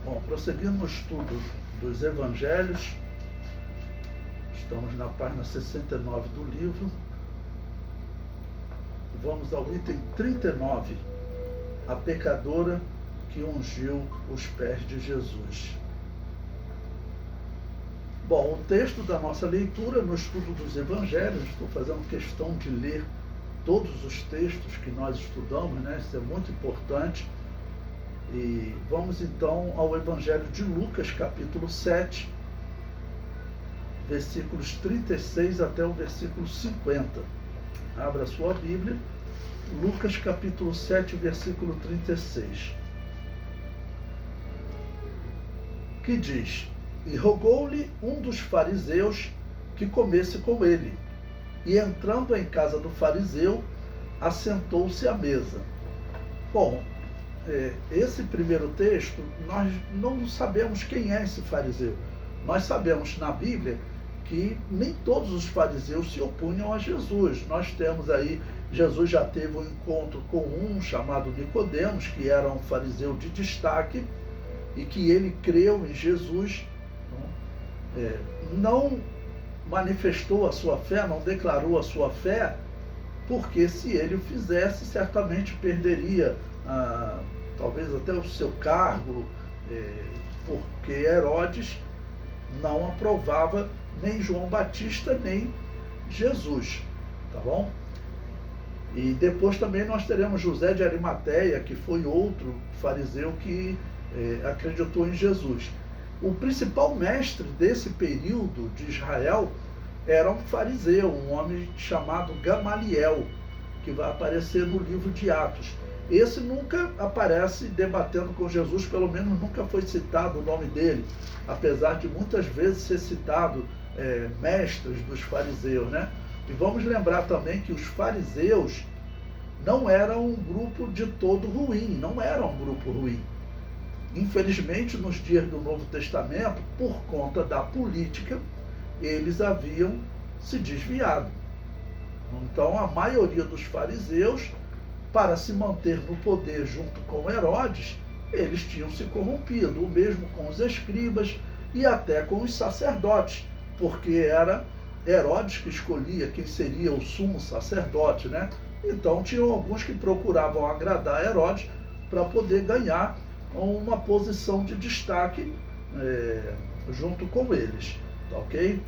Bom, prosseguindo no estudo dos Evangelhos, estamos na página 69 do livro. Vamos ao item 39, a pecadora que ungiu os pés de Jesus. Bom, o texto da nossa leitura no estudo dos Evangelhos, estou fazendo questão de ler todos os textos que nós estudamos, né? Isso é muito importante. E vamos então ao Evangelho de Lucas, capítulo 7, versículos 36 até o versículo 50. Abra a sua Bíblia, Lucas capítulo 7, versículo 36. Que diz: E rogou-lhe um dos fariseus que comesse com ele. E entrando em casa do fariseu, assentou-se à mesa. Bom, esse primeiro texto, nós não sabemos quem é esse fariseu. Nós sabemos na Bíblia que nem todos os fariseus se opunham a Jesus. Nós temos aí, Jesus já teve um encontro com um chamado Nicodemos, que era um fariseu de destaque, e que ele creu em Jesus, não manifestou a sua fé, não declarou a sua fé, porque se ele o fizesse, certamente perderia talvez até o seu cargo, porque Herodes não aprovava nem João Batista, nem Jesus, tá bom? E depois também nós teremos José de Arimateia, que foi outro fariseu que acreditou em Jesus. O principal mestre desse período de Israel era um fariseu, um homem chamado Gamaliel, que vai aparecer no livro de Atos. Esse nunca aparece debatendo com Jesus, pelo menos nunca foi citado o nome dele, apesar de muitas vezes ser citado mestres dos fariseus, né? E vamos lembrar também que os fariseus não eram um grupo de todo ruim, não eram um grupo ruim. Infelizmente, nos dias do Novo Testamento, por conta da política, eles haviam se desviado. Então, a maioria dos fariseus, para se manter no poder junto com Herodes, eles tinham se corrompido, o mesmo com os escribas e até com os sacerdotes, porque era Herodes que escolhia quem seria o sumo sacerdote, né? Então tinham alguns que procuravam agradar Herodes para poder ganhar uma posição de destaque junto com eles, tá ok?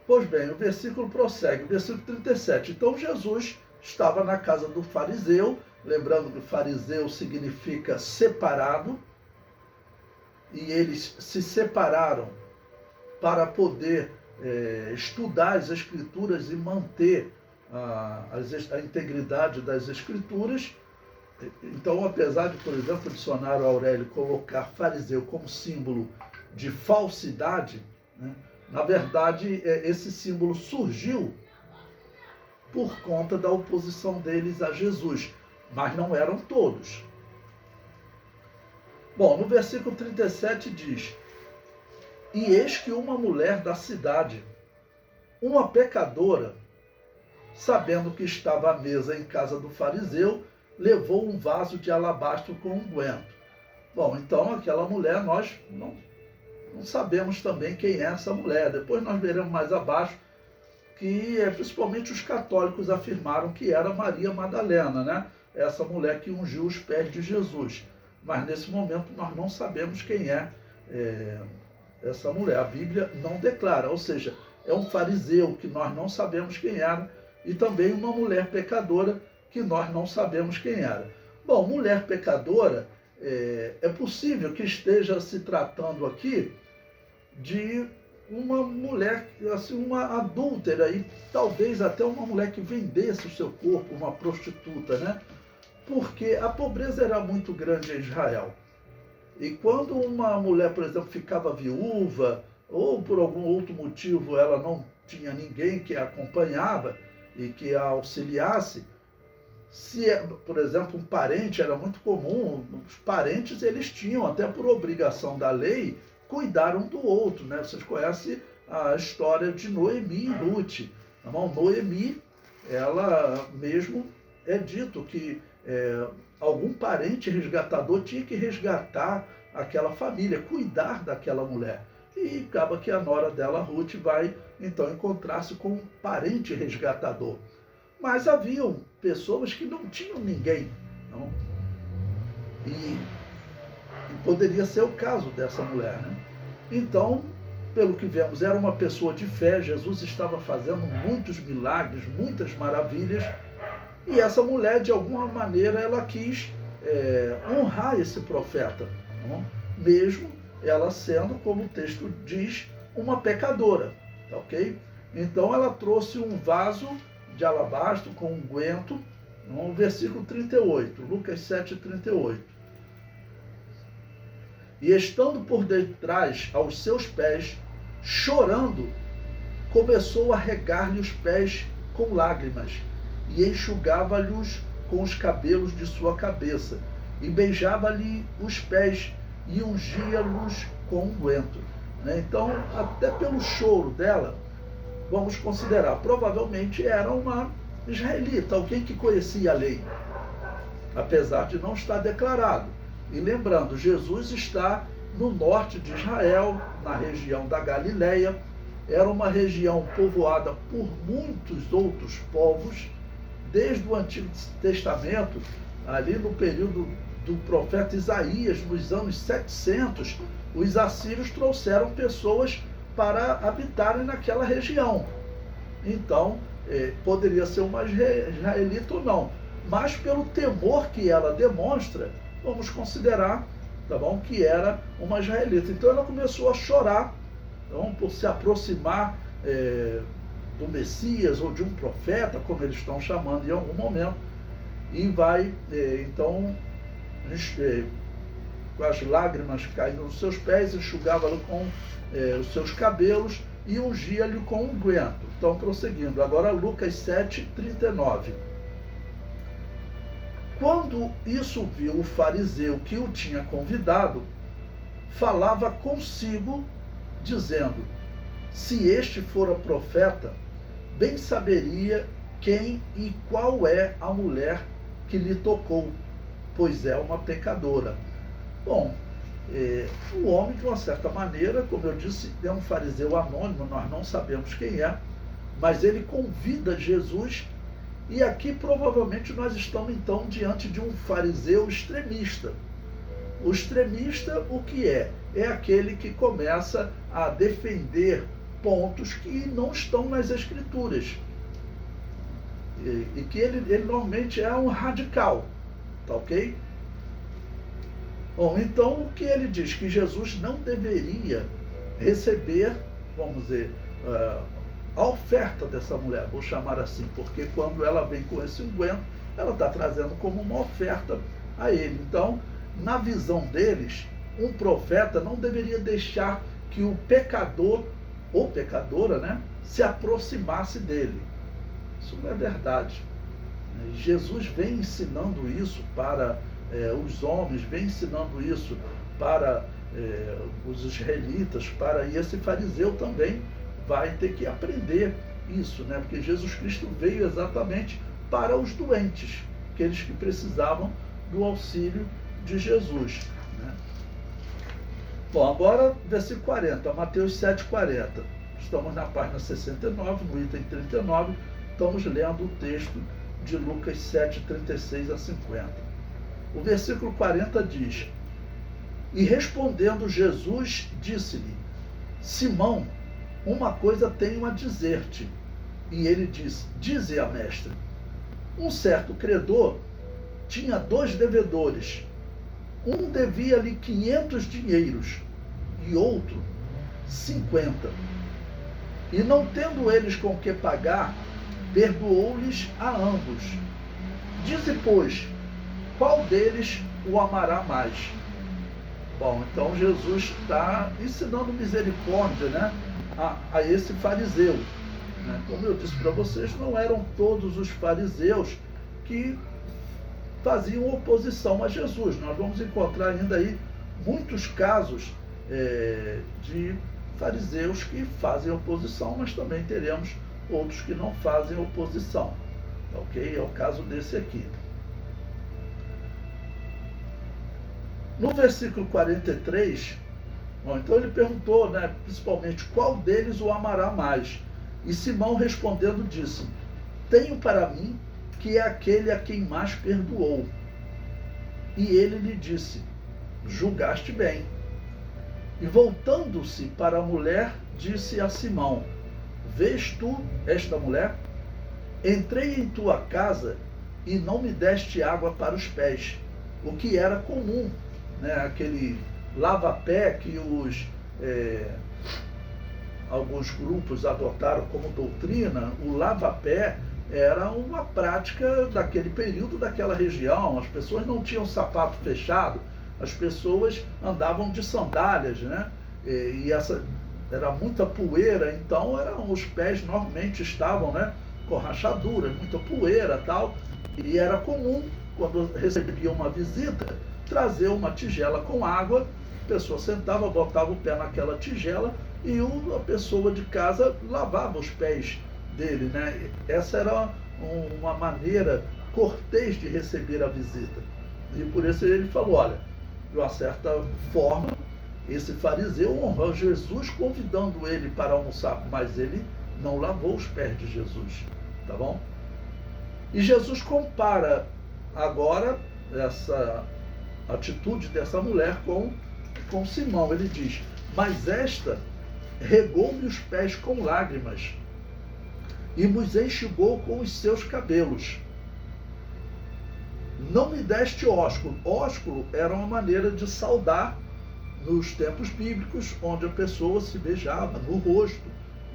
Pois bem, o versículo prossegue, o versículo 37. Então Jesus estava na casa do fariseu, lembrando que fariseu significa separado, e eles se separaram para poder estudar as Escrituras e manter a integridade das Escrituras. Então, apesar de, por exemplo, o dicionário Aurélio colocar fariseu como símbolo de falsidade, né, na verdade, esse símbolo surgiu por conta da oposição deles a Jesus, mas não eram todos. Bom, no versículo 37 diz: E eis que uma mulher da cidade, uma pecadora, sabendo que estava à mesa em casa do fariseu, levou um vaso de alabastro com unguento. Bom, então aquela mulher, nós não sabemos também quem é essa mulher. Depois nós veremos mais abaixo que principalmente os católicos afirmaram que era Maria Madalena, né? Essa mulher que ungiu os pés de Jesus. Mas nesse momento nós não sabemos quem é essa mulher. A Bíblia não declara, ou seja, é um fariseu que nós não sabemos quem era e também uma mulher pecadora que nós não sabemos quem era. Bom, mulher pecadora, é possível que esteja se tratando aqui de uma mulher, assim, uma adúltera, e talvez até uma mulher que vendesse o seu corpo, uma prostituta, né? Porque a pobreza era muito grande em Israel. E quando uma mulher, por exemplo, ficava viúva, ou por algum outro motivo ela não tinha ninguém que a acompanhava e que a auxiliasse, se, por exemplo, um parente, era muito comum, os parentes eles tinham, até por obrigação da lei, cuidar um do outro, né? Vocês conhecem a história de Noemi e Ruth. Noemi, ela mesmo é dito que algum parente resgatador tinha que resgatar aquela família, cuidar daquela mulher. E acaba que a nora dela, Ruth, vai então encontrar-se com um parente resgatador. Mas haviam pessoas que não tinham ninguém, não? E poderia ser o caso dessa mulher, né? Então, pelo que vemos, era uma pessoa de fé. Jesus estava fazendo muitos milagres, muitas maravilhas, e essa mulher, de alguma maneira, ela quis honrar esse profeta, não? Mesmo ela sendo, como o texto diz, uma pecadora, tá ok? Então ela trouxe um vaso de alabastro com unguento, no versículo 38, Lucas 7, 38. E estando por detrás aos seus pés, chorando, começou a regar-lhe os pés com lágrimas, e enxugava-lhes com os cabelos de sua cabeça, e beijava-lhe os pés, e ungia-los com unguento. Então, até pelo choro dela, vamos considerar, provavelmente era uma israelita, alguém que conhecia a lei, apesar de não estar declarado. E lembrando, Jesus está no norte de Israel, na região da Galileia. Era uma região povoada por muitos outros povos, desde o Antigo Testamento, ali no período do profeta Isaías, nos anos 700, os assírios trouxeram pessoas para habitarem naquela região. Então, poderia ser uma israelita ou não, mas pelo temor que ela demonstra, vamos considerar, tá bom, que era uma israelita. Então ela começou a chorar, então, por se aproximar do Messias ou de um profeta, como eles estão chamando em algum momento, e vai, então, com as lágrimas caindo nos seus pés, enxugava-lhe com os seus cabelos e ungia-lhe com unguento. Então, prosseguindo, agora Lucas 7, 39. Quando isso viu o fariseu que o tinha convidado, falava consigo, dizendo: se este fora profeta, bem saberia quem e qual é a mulher que lhe tocou, pois é uma pecadora. Bom, o homem, de uma certa maneira, como eu disse, é um fariseu anônimo, nós não sabemos quem é, mas ele convida Jesus. E aqui provavelmente nós estamos então diante de um fariseu extremista. O extremista, o que é? É aquele que começa a defender pontos que não estão nas Escrituras. E que ele normalmente é um radical, tá ok? Bom, então o que ele diz? Que Jesus não deveria receber, vamos dizer, a oferta dessa mulher, vou chamar assim, porque quando ela vem com esse unguento, ela está trazendo como uma oferta a ele. Então, na visão deles, um profeta não deveria deixar que o pecador ou pecadora, né, se aproximasse dele. Isso não é verdade. Jesus vem ensinando isso para os homens, vem ensinando isso para os israelitas, e esse fariseu também vai ter que aprender isso, né? Porque Jesus Cristo veio exatamente para os doentes, aqueles que precisavam do auxílio de Jesus, né? Bom, agora versículo 40, Mateus 7,40. Estamos na página 69, no item 39, estamos lendo o texto de Lucas 7, 36 a 50. O versículo 40 diz: e respondendo Jesus, disse-lhe: Simão, uma coisa tenho a dizer-te. E ele disse: dize-a, mestre. Um certo credor tinha 2 devedores. Um devia-lhe 500 dinheiros e outro 50. E não tendo eles com que pagar, perdoou-lhes a ambos. Dize, pois, qual deles o amará mais? Bom, então Jesus está ensinando misericórdia, né, a esse fariseu. Né? Como eu disse para vocês, não eram todos os fariseus que faziam oposição a Jesus. Nós vamos encontrar ainda aí muitos casos de fariseus que fazem oposição, mas também teremos outros que não fazem oposição. Ok? É o caso desse aqui. No versículo 43, bom, então ele perguntou, né, principalmente, qual deles o amará mais? E Simão respondendo disse, tenho para mim que é aquele a quem mais perdoou. E ele lhe disse, julgaste bem. E voltando-se para a mulher, disse a Simão, vês tu esta mulher? Entrei em tua casa e não me deste água para os pés, o que era comum, né? Aquele lava-pé que alguns grupos adotaram como doutrina. O lava-pé era uma prática daquele período, daquela região. As pessoas não tinham sapato fechado, as pessoas andavam de sandálias, né? E essa era muita poeira, então os pés normalmente estavam, né, com rachaduras, muita poeira, tal. E era comum, quando recebia uma visita, trazer uma tigela com água. A pessoa sentava, botava o pé naquela tigela e a pessoa de casa lavava os pés dele, né? Essa era uma maneira cortês de receber a visita. E por isso ele falou, olha, de uma certa forma, esse fariseu honrou Jesus convidando ele para almoçar, mas ele não lavou os pés de Jesus, tá bom? E Jesus compara agora essa atitude dessa mulher com Simão. Ele diz, mas esta regou-me os pés com lágrimas e nos enxugou com os seus cabelos. Não me deste ósculo. Ósculo era uma maneira de saudar nos tempos bíblicos, onde a pessoa se beijava no rosto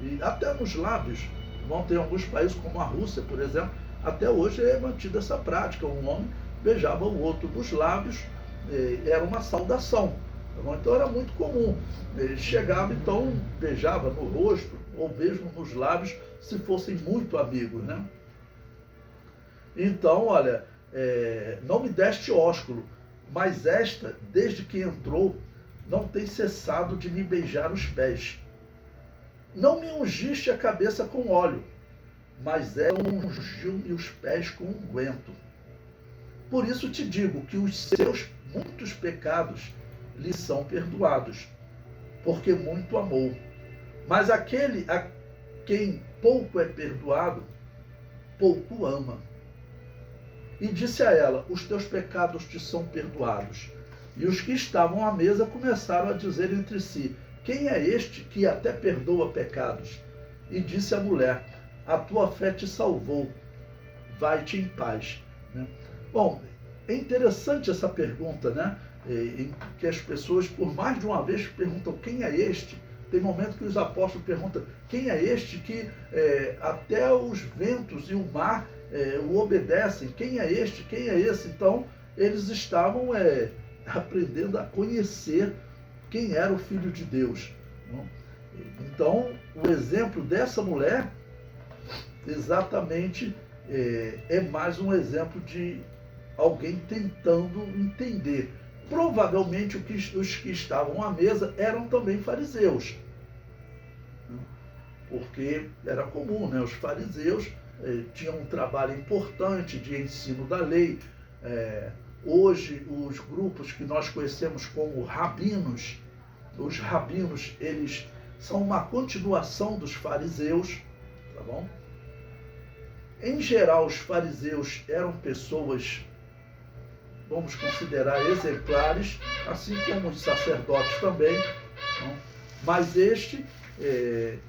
e até nos lábios. Vão ter alguns países, como a Rússia, por exemplo, até hoje é mantida essa prática. Um homem beijava o outro nos lábios, era uma saudação. Então era muito comum. Ele chegava, então, beijava no rosto, ou mesmo nos lábios, se fossem muito amigos, né? Então, olha, não me deste ósculo, mas esta, desde que entrou, não tem cessado de me beijar os pés. Não me ungiste a cabeça com óleo, mas ela ungiu-me os pés com unguento. Por isso te digo que os seus muitos pecados lhe são perdoados, porque muito amou. Mas aquele a quem pouco é perdoado, pouco ama. E disse a ela, os teus pecados te são perdoados. E os que estavam à mesa começaram a dizer entre si, quem é este que até perdoa pecados? E disse a mulher, a tua fé te salvou, vai-te em paz. Bom, é interessante essa pergunta, né? Em que as pessoas, por mais de uma vez, perguntam, quem é este? Tem momento que os apóstolos perguntam, quem é este que até os ventos e o mar o obedecem? Quem é este? Quem é esse? Então, eles estavam aprendendo a conhecer quem era o Filho de Deus. Então, o exemplo dessa mulher, exatamente, é mais um exemplo de alguém tentando entender. Provavelmente os que estavam à mesa eram também fariseus, porque era comum, né? Os fariseus tinham um trabalho importante de ensino da lei. Hoje, os grupos que nós conhecemos como rabinos, os rabinos, eles são uma continuação dos fariseus, tá bom? Em geral, os fariseus eram pessoas, vamos considerar, exemplares, assim como os sacerdotes também, não? Mas este,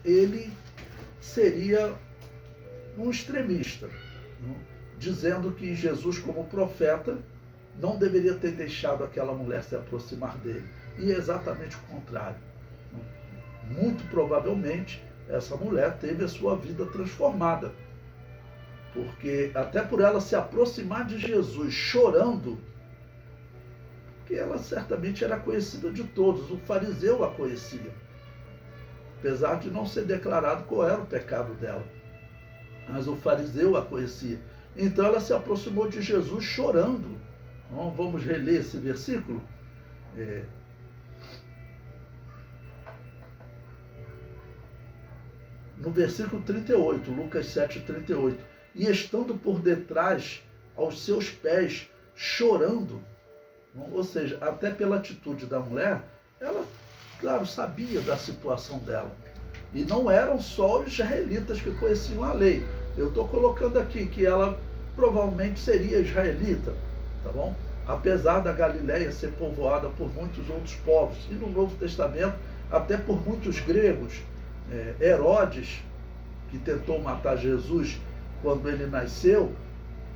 ele seria um extremista, não? Dizendo que Jesus, como profeta, não deveria ter deixado aquela mulher se aproximar dele. E é exatamente o contrário. Muito provavelmente, essa mulher teve a sua vida transformada. Porque até por ela se aproximar de Jesus chorando, que ela certamente era conhecida de todos, o fariseu a conhecia, apesar de não ser declarado qual era o pecado dela, mas o fariseu a conhecia. Então ela se aproximou de Jesus chorando. Então, vamos reler esse versículo? No versículo 38, Lucas 7, 38. E estando por detrás aos seus pés, chorando, Ou seja, até pela atitude da mulher, ela, claro, sabia da situação dela. E não eram só os israelitas que conheciam a lei. Eu estou colocando aqui que ela provavelmente seria israelita, tá bom? Apesar da Galileia ser povoada por muitos outros povos. E no Novo Testamento, até por muitos gregos. Herodes, que tentou matar Jesus quando ele nasceu,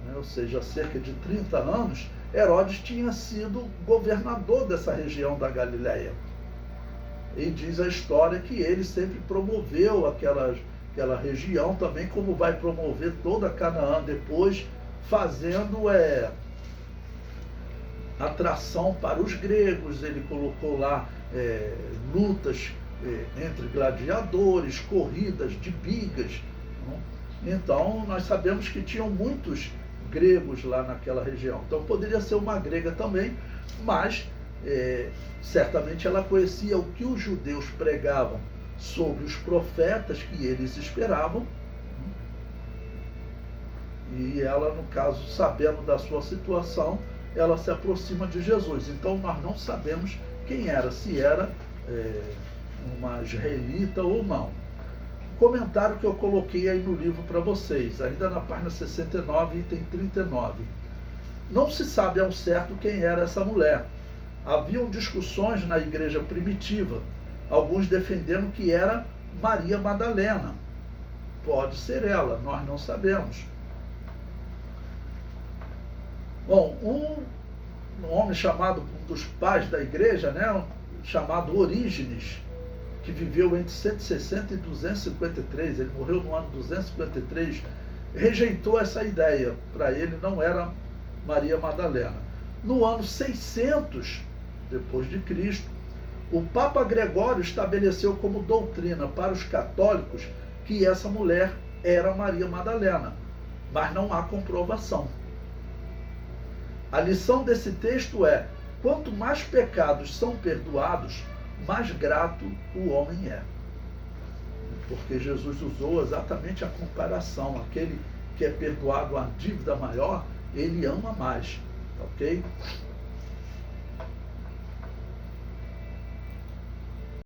né, ou seja, há cerca de 30 anos, Herodes tinha sido governador dessa região da Galileia. E diz a história que ele sempre promoveu aquela região também, como vai promover toda Canaã depois, fazendo atração para os gregos. Ele colocou lá lutas entre gladiadores, corridas de bigas. Não? Então, nós sabemos que tinham muitos gregos lá naquela região. Então, poderia ser uma grega também, mas certamente ela conhecia o que os judeus pregavam sobre os profetas que eles esperavam. E ela, no caso, sabendo da sua situação, ela se aproxima de Jesus. Então, nós não sabemos quem era, se era uma israelita ou não. Comentário que eu coloquei aí no livro para vocês, ainda na página 69, item 39. Não se sabe ao certo quem era essa mulher. Haviam discussões na igreja primitiva, alguns defendendo que era Maria Madalena. Pode ser ela, nós não sabemos. Bom, um homem chamado, um dos pais da igreja, né, chamado Orígenes, que viveu entre 160 e 253, ele morreu no ano 253, rejeitou essa ideia. Para ele não era Maria Madalena. No ano 600 depois de Cristo, o Papa Gregório estabeleceu como doutrina para os católicos que essa mulher era Maria Madalena, mas não há comprovação. A lição desse texto é: quanto mais pecados são perdoados, mais grato o homem é. Porque Jesus usou exatamente a comparação. Aquele que é perdoado a dívida maior, ele ama mais. Ok?